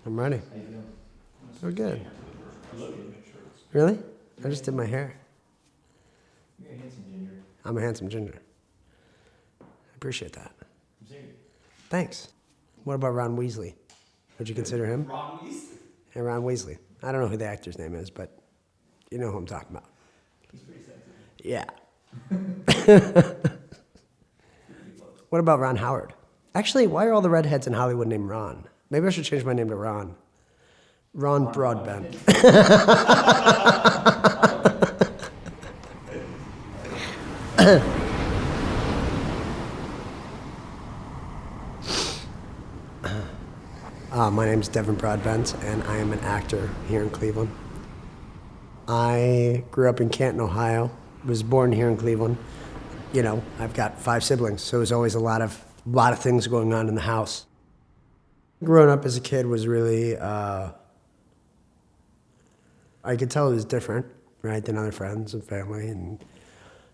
I'm ready. How you feeling? We're good. Looking. Really? I just did my hair. You're a handsome ginger. I'm a handsome ginger. I appreciate that. I'm serious. Thanks. What about Ron Weasley? Would you consider him? Ron Weasley? Hey, Ron Weasley. I don't know who the actor's name is, but you know who I'm talking about. He's pretty sexy. Yeah. What about Ron Howard? Actually, why are all the redheads in Hollywood named Ron? Maybe I should change my name to Ron. Ron Broadbent. My name's Devin Broadbent, and I am an actor here in Cleveland. I grew up in Canton, Ohio. Was born here in Cleveland. You know, I've got 5 siblings, so there's always a lot of things going on in the house. Growing up as a kid was really, I could tell it was different, right, than other friends and family. And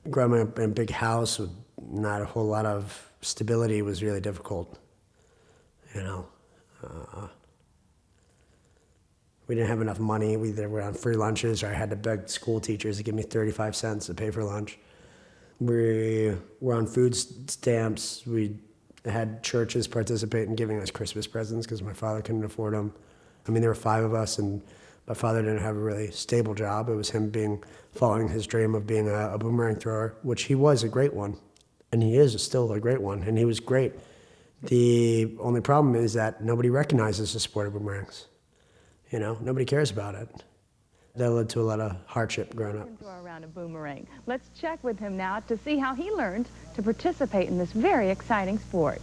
growing up in a big house with not a whole lot of stability was really difficult, you know. We didn't have enough money. We either were on free lunches or I had to beg school teachers to give me 35 cents to pay for lunch. We were on food stamps. We had churches participate in giving us Christmas presents because my father couldn't afford them. I mean, there were 5 of us, and my father didn't have a really stable job. It was him following his dream of being a boomerang thrower, which he was a great one. And he is still a great one, and he was great. The only problem is that nobody recognizes the sport of boomerangs. You know, nobody cares about it. That led to a lot of hardship growing up. Throw around a boomerang. Let's check with him now to see how he learned to participate in this very exciting sport.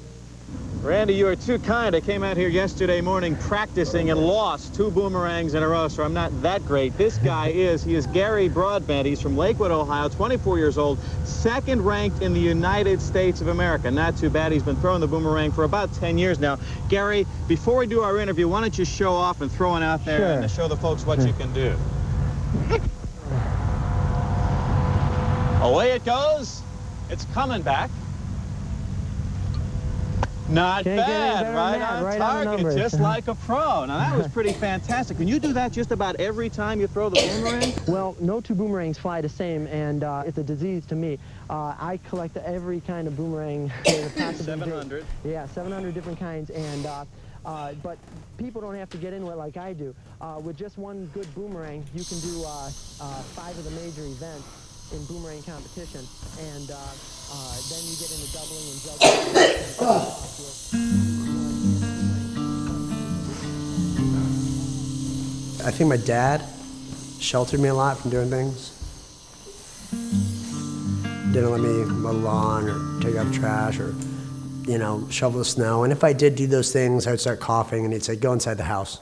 Randy, you are too kind. I came out here yesterday morning practicing and lost 2 boomerangs in a row, so I'm not that great. This guy he is Gary Broadbent. He's from Lakewood, Ohio, 24 years old, 2nd ranked in the United States of America. Not too bad. He's been throwing the boomerang for about 10 years now. Gary, before we do our interview, why don't you show off and throw one out there and show the folks what you can do. Away it goes. It's coming back. Not bad, right on target, just like a pro. Now that was pretty fantastic. Can you do that just about every time you throw the boomerang? Well, no 2 boomerangs fly the same, and it's a disease to me. I collect every kind of boomerang. 700. Yeah, 700 different kinds, and but people don't have to get into it like I do. With just one good boomerang, you can do 5 of the major events in boomerang competition, and then you get into doubling and juggling. I think my dad sheltered me a lot from doing things. Didn't let me mow the lawn or take out the trash or, you know, shovel the snow. And if I did do those things, I would start coughing, and he'd say, "Go inside the house.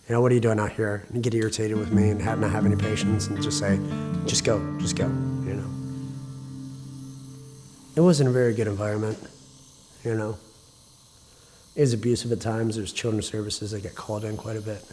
You know, what are you doing out here?" And he'd get irritated with me and not have any patience and just say, just go, you know. It wasn't a very good environment, you know. It was abusive at times. There's children's services that get called in quite a bit.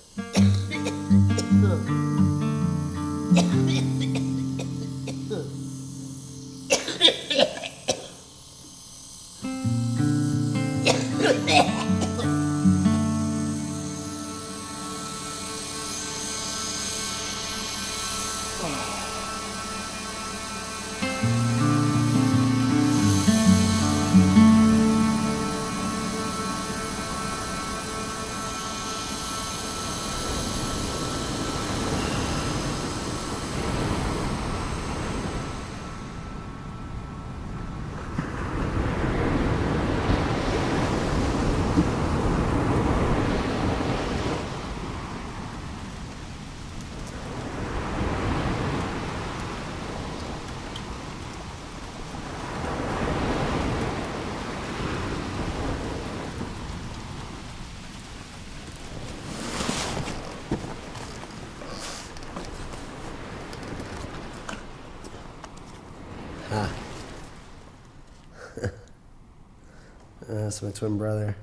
That's my twin brother.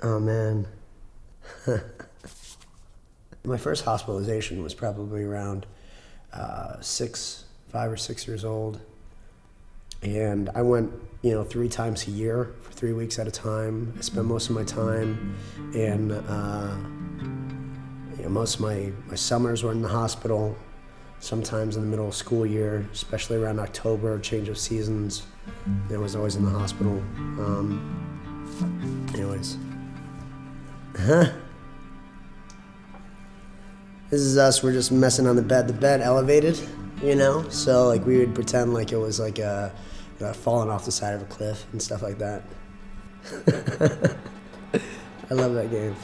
Oh, man. My first hospitalization was probably around 5 or 6 years old. And I went, 3 times a year for 3 weeks at a time. I spent most of my time in You know, most of my summers were in the hospital, sometimes in the middle of school year, especially around October, change of seasons. I was always in the hospital. Anyways. This is us, we're just messing on the bed. The bed elevated, you know? So like we would pretend like it was like falling off the side of a cliff and stuff like that. I love that game.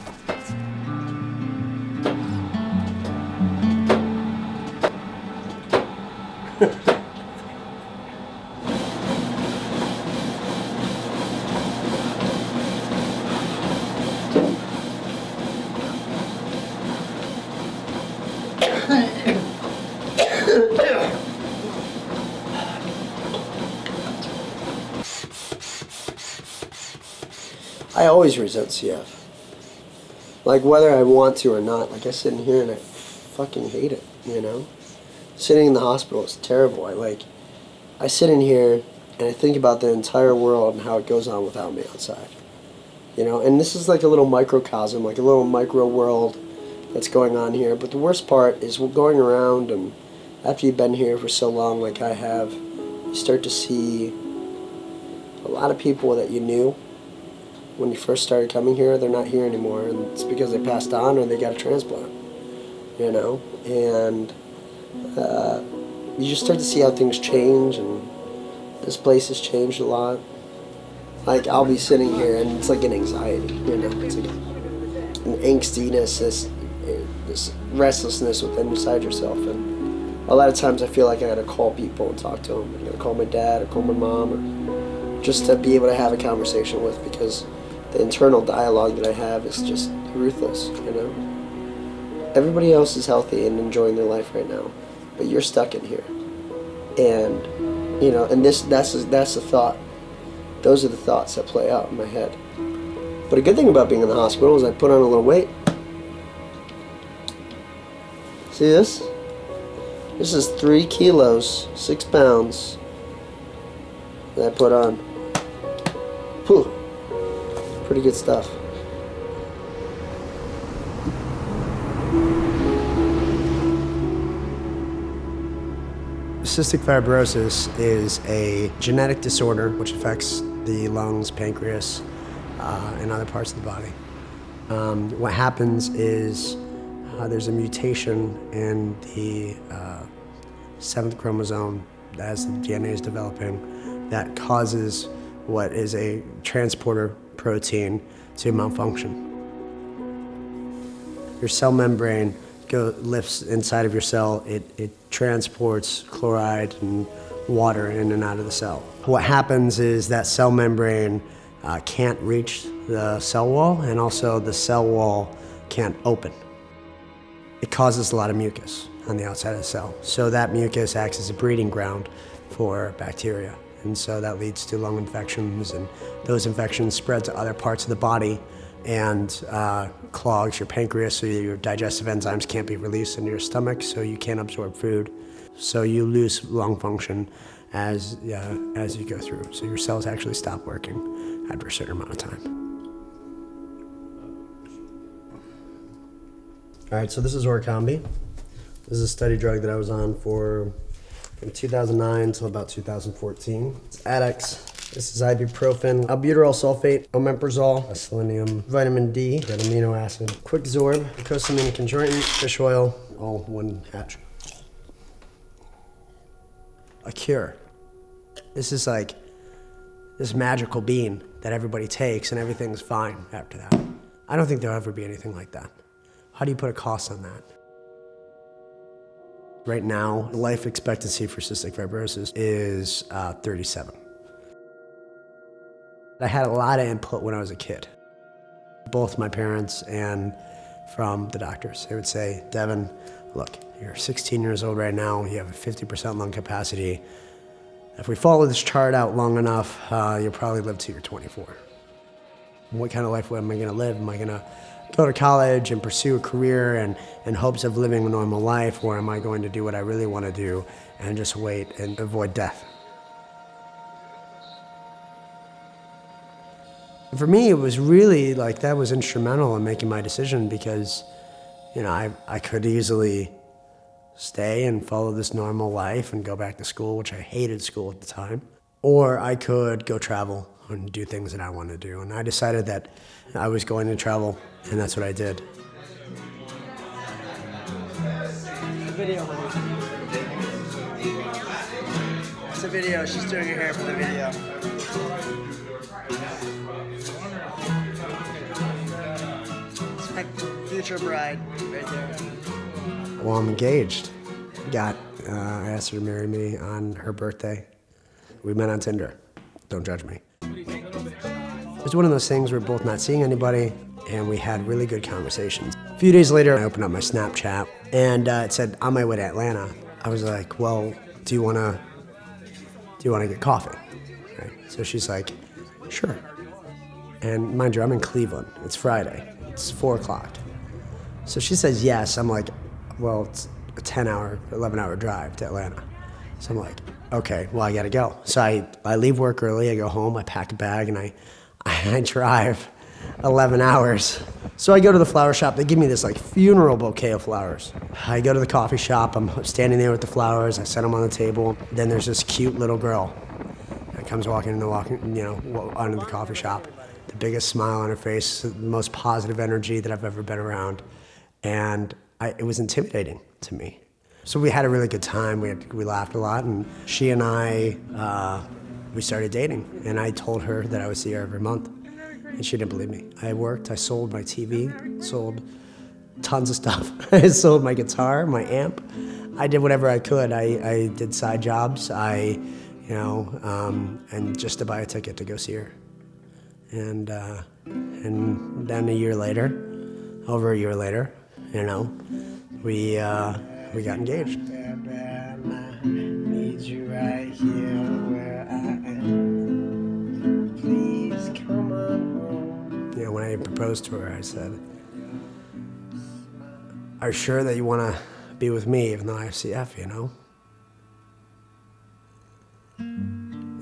I always resent CF. Like whether I want to or not, like I sit in here and I fucking hate it, you know? Sitting in the hospital is terrible. I sit in here and I think about the entire world and how it goes on without me outside. You know, and this is like a little microcosm, like a little micro world that's going on here. But the worst part is we're going around, and after you've been here for so long like I have, you start to see a lot of people that you knew when you first started coming here. They're not here anymore, and it's because they passed on or they got a transplant, you know? And you just start to see how things change, and this place has changed a lot. Like, I'll be sitting here and it's like an anxiety, you know? It's like an angstiness, this restlessness within inside yourself. And a lot of times I feel like I gotta call people and talk to them. I gotta call my dad or call my mom, or just to be able to have a conversation with, because the internal dialogue that I have is just ruthless, you know? Everybody else is healthy and enjoying their life right now, but you're stuck in here. And, you know, and that's the thought. Those are the thoughts that play out in my head. But a good thing about being in the hospital is I put on a little weight. See this? This is 3 kilos, 6 pounds that I put on. Whew. Pretty good stuff. Cystic fibrosis is a genetic disorder which affects the lungs, pancreas, and other parts of the body. What happens is there's a mutation in the 7th chromosome as the DNA is developing that causes what is a transporter protein to malfunction. Your cell membrane lifts inside of your cell. It transports chloride and water in and out of the cell. What happens is that cell membrane can't reach the cell wall, and also the cell wall can't open. It causes a lot of mucus on the outside of the cell. So that mucus acts as a breeding ground for bacteria. And so that leads to lung infections, and those infections spread to other parts of the body and clogs your pancreas, so your digestive enzymes can't be released into your stomach, so you can't absorb food. So you lose lung function as you go through. So your cells actually stop working after a certain amount of time. All right, so this is Orkambi. This is a study drug that I was on from 2009 until about 2014. It's Adex. This is ibuprofen, albuterol sulfate, omeprazole, selenium, vitamin D, that amino acid, Quicksorb, glucosamine conjoinant, fish oil, all one hatch. A cure. This is like this magical bean that everybody takes and everything's fine after that. I don't think there'll ever be anything like that. How do you put a cost on that? Right now, life expectancy for cystic fibrosis is 37. I had a lot of input when I was a kid. Both my parents and from the doctors. They would say, Devin, look, you're 16 years old right now, you have a 50% lung capacity. If we follow this chart out long enough, you'll probably live till you're 24. What kind of life am I gonna live? Am I gonna go to college and pursue a career and in hopes of living a normal life, or am I going to do what I really wanna do and just wait and avoid death? For me, it was really like that was instrumental in making my decision, because You know, I could easily stay and follow this normal life and go back to school, which I hated school at the time. Or I could go travel and do things that I wanted to do. And I decided that I was going to travel, and that's what I did. Video, honey. It's a video. She's doing her hair for the video. It's my future bride right there. Well, I'm engaged. I asked her to marry me on her birthday. We met on Tinder. Don't judge me. It was one of those things where we're both not seeing anybody, and we had really good conversations. A few days later, I opened up my Snapchat, and it said, on my way to Atlanta. I was like, well, do you want to get coffee? Right? So she's like, sure. And mind you, I'm in Cleveland. It's Friday. It's 4 o'clock. So she says yes. I'm like, well, it's a 10-hour, 11-hour drive to Atlanta. So I'm like, okay, well, I gotta go. So I leave work early, I go home, I pack a bag, and I drive 11 hours. So I go to the flower shop, they give me this like funeral bouquet of flowers. I go to the coffee shop, I'm standing there with the flowers, I set them on the table. Then there's this cute little girl that comes onto the coffee shop. The biggest smile on her face, the most positive energy that I've ever been around. And it was intimidating to me. So we had a really good time. We laughed a lot, and she and I, we started dating. And I told her that I would see her every month, and she didn't believe me. I worked. I sold my TV, sold tons of stuff. I sold my guitar, my amp. I did whatever I could. I did side jobs. And just to buy a ticket to go see her. And then over a year later, we got engaged. Need you right here where I am. Please come on home. When I proposed to her, I said, "Are you sure that you want to be with me, even though I have CF?"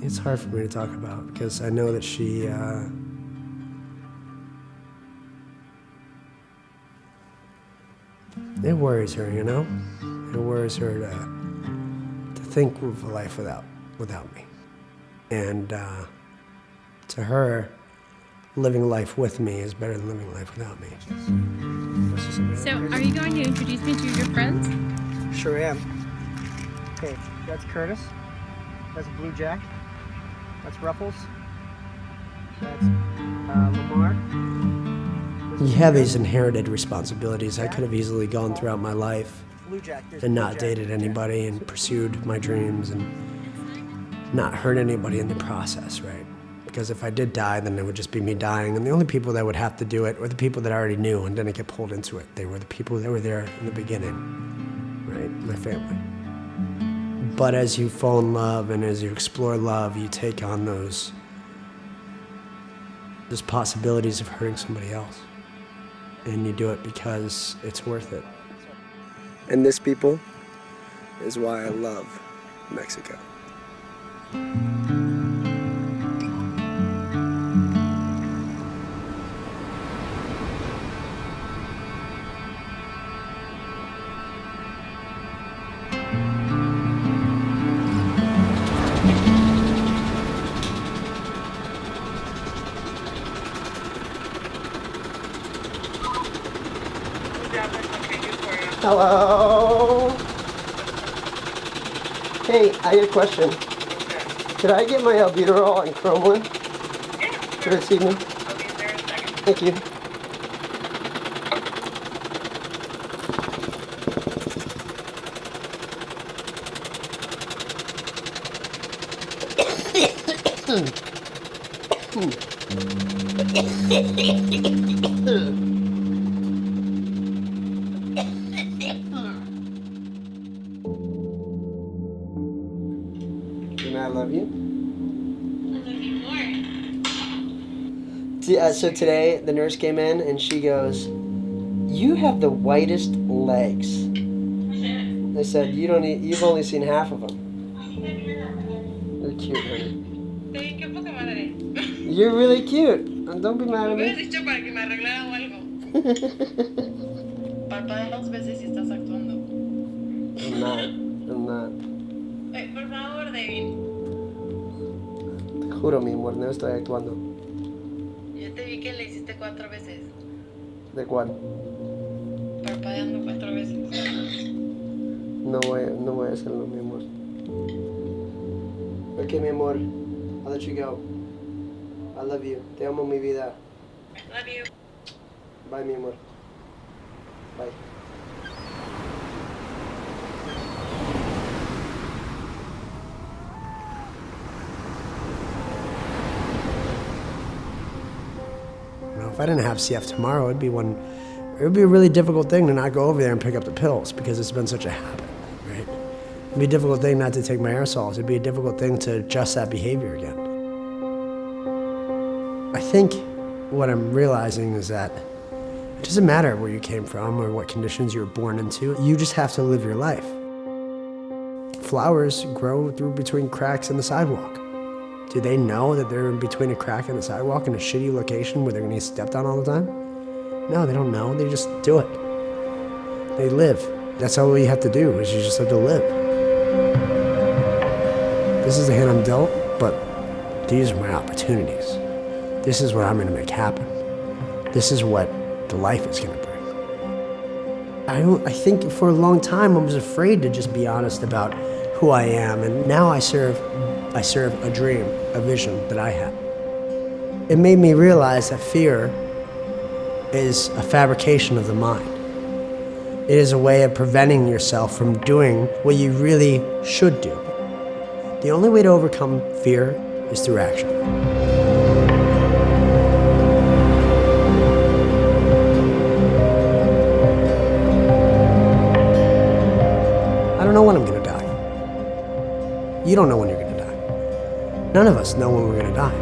It's hard for me to talk about because I know that she. It worries her, It worries her to think of a life without me. And to her, living life with me is better than living life without me. So, are you going to introduce me to your friends? Sure am. Okay, that's Curtis. That's Blue Jack. That's Ruffles. That's Lamar. You have these inherited responsibilities. I could have easily gone throughout my life and not dated anybody and pursued my dreams and not hurt anybody in the process, right? Because if I did die, then it would just be me dying. And the only people that would have to do it were the people that I already knew and didn't get pulled into it. They were the people that were there in the beginning, right? My family. But as you fall in love and as you explore love, you take on those possibilities of hurting somebody else. And you do it because it's worth it. And this, people, is why I love Mexico. Hello. Hey, I got a question. Could I get my albuterol and Cromolyn for this evening? Okay, there in a second. Thank you. And I love you. I love you more. So today the nurse came in and she goes, "You have the whitest legs." They said, "You've only seen half of them." They're cute, honey. Sí, qué poca madre. You're really cute. Don't be mad at Me hubieras me. dicho para que me arreglara o algo. parpadea 2 veces si estás actuando. I'm not. Por favor, Devin. Te juro, mi amor, no estoy actuando. Yo te vi que le hiciste 4 veces. ¿De cuál? Parpadeando 4 veces. No voy a hacerlo, mi amor. Ok, mi amor. I'll let you go. I love you. Te amo, mi vida. Love you. Bye, mi amor. Bye. You know, if I didn't have CF tomorrow, it would be a really difficult thing to not go over there and pick up the pills because it's been such a habit, right? It'd be a difficult thing not to take my aerosols. It'd be a difficult thing to adjust that behavior again. I think what I'm realizing is that it doesn't matter where you came from or what conditions you were born into. You just have to live your life. Flowers grow through between cracks in the sidewalk. Do they know that they're in between a crack and the sidewalk in a shitty location where they're gonna get stepped on all the time? No, they don't know. They just do it. They live. That's all you have to do, is you just have to live. This is the hand I'm dealt, but these are my opportunities. This is what I'm gonna make happen. This is what the life is gonna bring. I think for a long time I was afraid to just be honest about who I am, and now I serve a dream, a vision that I have. It made me realize that fear is a fabrication of the mind. It is a way of preventing yourself from doing what you really should do. The only way to overcome fear is through action. I don't know when I'm gonna die. You don't know when you're gonna die. None of us know when we're gonna die.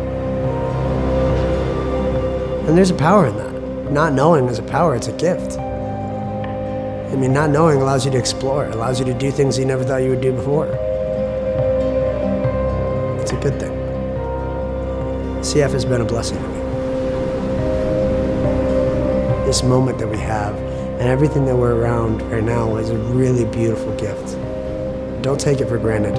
And there's a power in that. Not knowing is a power, it's a gift. I mean, not knowing allows you to explore, it allows you to do things you never thought you would do before. It's a good thing. CF has been a blessing to me. This moment that we have and everything that we're around right now is a really beautiful gift. Don't take it for granted.